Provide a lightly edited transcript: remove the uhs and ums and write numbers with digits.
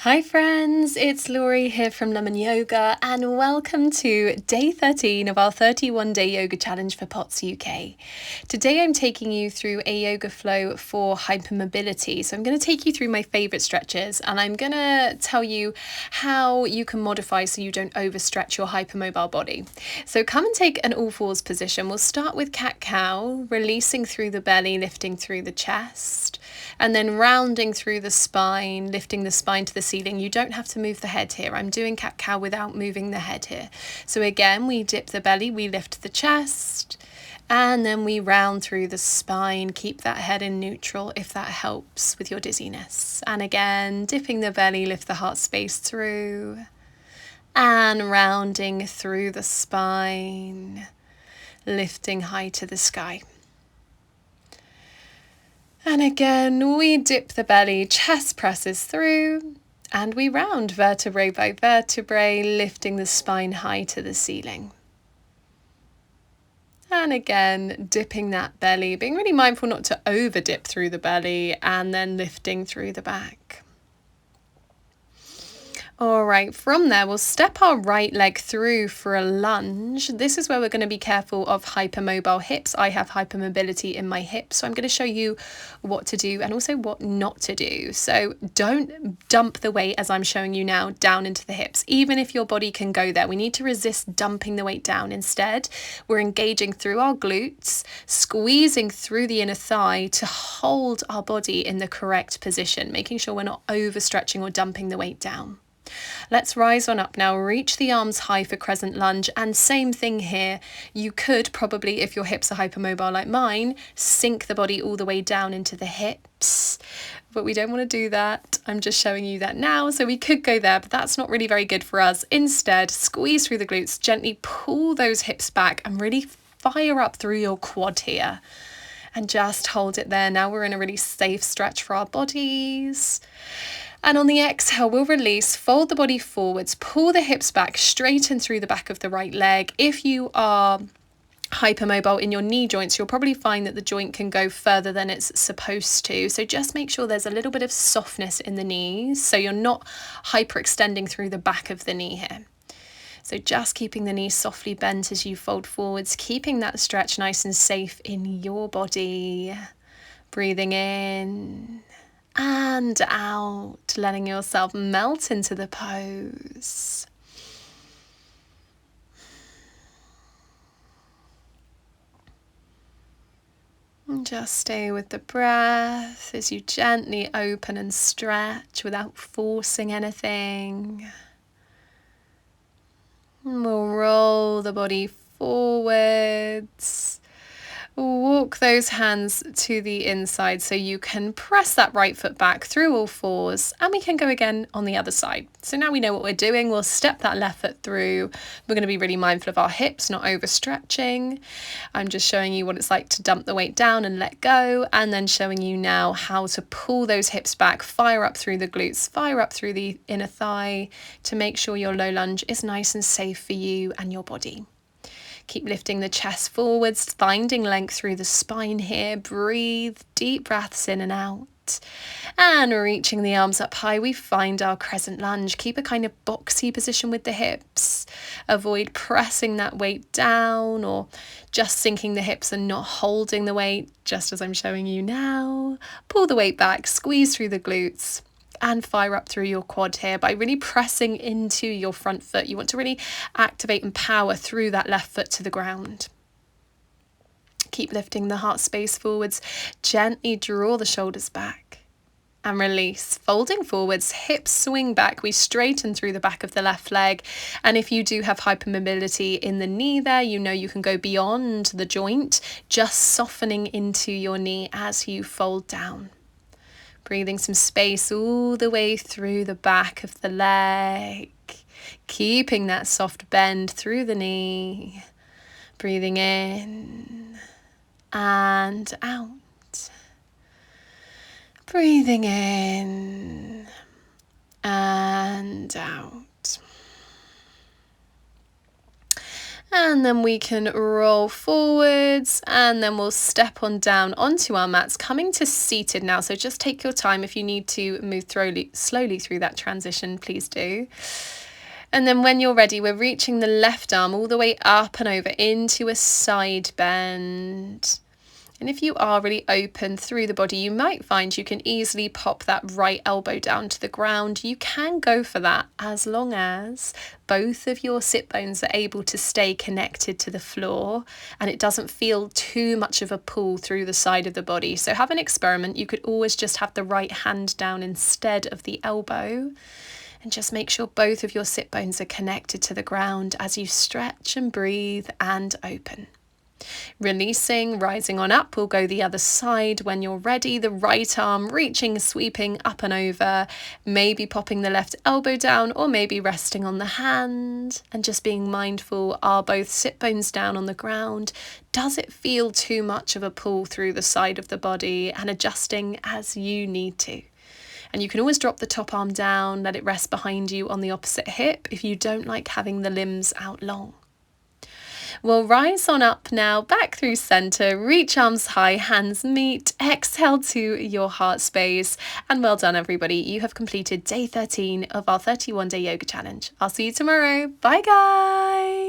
Hi friends, it's Laurie here from Lemon Yoga and welcome to day 13 of our 31-day yoga challenge for POTS UK. Today I'm taking you through a yoga flow for hypermobility. So I'm going to take you through my favourite stretches and I'm going to tell you how you can modify so you don't overstretch your hypermobile body. So come and take an all fours position. We'll start with cat-cow, releasing through the belly, lifting through the chest, and then rounding through the spine, lifting the spine to the ceiling. You don't have to move the head here. I'm doing cat-cow without moving the head here. So again, we dip the belly, we lift the chest, and then we round through the spine. Keep that head in neutral if that helps with your dizziness. And again, dipping the belly, lift the heart space through, and rounding through the spine, lifting high to the sky. And again, we dip the belly, chest presses through, and we round vertebrae by vertebrae, lifting the spine high to the ceiling. And again, dipping that belly, being really mindful not to over dip through the belly, and then lifting through the back. All right, from there, we'll step our right leg through for a lunge. This is where we're going to be careful of hypermobile hips. I have hypermobility in my hips, so I'm going to show you what to do and also what not to do. So don't dump the weight, as I'm showing you now, down into the hips. Even if your body can go there, we need to resist dumping the weight down. Instead, we're engaging through our glutes, squeezing through the inner thigh to hold our body in the correct position, making sure we're not overstretching or dumping the weight down. Let's rise on up now, reach the arms high for crescent lunge, and same thing here. You could probably, if your hips are hypermobile like mine, sink the body all the way down into the hips, but we don't want to do that. I'm just showing you that now, so we could go there, but that's not really very good for us. Instead, squeeze through the glutes, gently pull those hips back and really fire up through your quad here. And just hold it there. Now we're in a really safe stretch for our bodies. And on the exhale, we'll release, fold the body forwards, pull the hips back, straighten through the back of the right leg. If you are hypermobile in your knee joints, you'll probably find that the joint can go further than it's supposed to. So just make sure there's a little bit of softness in the knees so you're not hyperextending through the back of the knee here. So just keeping the knees softly bent as you fold forwards, keeping that stretch nice and safe in your body. Breathing in and out, letting yourself melt into the pose. And just stay with the breath as you gently open and stretch without forcing anything. And we'll roll the body forwards. Walk those hands to the inside so you can press that right foot back through all fours, and we can go again on the other side. So now we know what we're doing. We'll step that left foot through. We're going to be really mindful of our hips, not overstretching. I'm just showing you what it's like to dump the weight down and let go, and then showing you now how to pull those hips back, fire up through the glutes, fire up through the inner thigh to make sure your low lunge is nice and safe for you and your body. Keep lifting the chest forwards, finding length through the spine here. Breathe, deep breaths in and out. And reaching the arms up high, we find our crescent lunge. Keep a kind of boxy position with the hips. Avoid pressing that weight down or just sinking the hips and not holding the weight, just as I'm showing you now. Pull the weight back, squeeze through the glutes, and fire up through your quad here by really pressing into your front foot. You want to really activate and power through that left foot to the ground. Keep lifting the heart space forwards. Gently draw the shoulders back and release. Folding forwards, hips swing back. We straighten through the back of the left leg. And if you do have hypermobility in the knee there, you know you can go beyond the joint, just softening into your knee as you fold down. Breathing some space all the way through the back of the leg, keeping that soft bend through the knee. Breathing in and out. Breathing in and out. And then we can roll forwards, and then we'll step on down onto our mats, coming to seated now. So just take your time. If you need to move slowly through that transition, please do. And then when you're ready, we're reaching the left arm all the way up and over into a side bend. And if you are really open through the body, you might find you can easily pop that right elbow down to the ground. You can go for that as long as both of your sit bones are able to stay connected to the floor and it doesn't feel too much of a pull through the side of the body. So have an experiment. You could always just have the right hand down instead of the elbow. And just make sure both of your sit bones are connected to the ground as you stretch and breathe and open. Releasing, rising on up, we'll go the other side when you're ready. The right arm reaching, sweeping up and over, maybe popping the left elbow down or maybe resting on the hand and just being mindful, are both sit bones down on the ground? Does it feel too much of a pull through the side of the body? And adjusting as you need to. And you can always drop the top arm down, let it rest behind you on the opposite hip if you don't like having the limbs out long. We'll rise on up now, back through center, reach arms high, hands meet, exhale to your heart space. And well done, everybody. You have completed day 13 of our 31-day yoga challenge. I'll see you tomorrow. Bye, guys.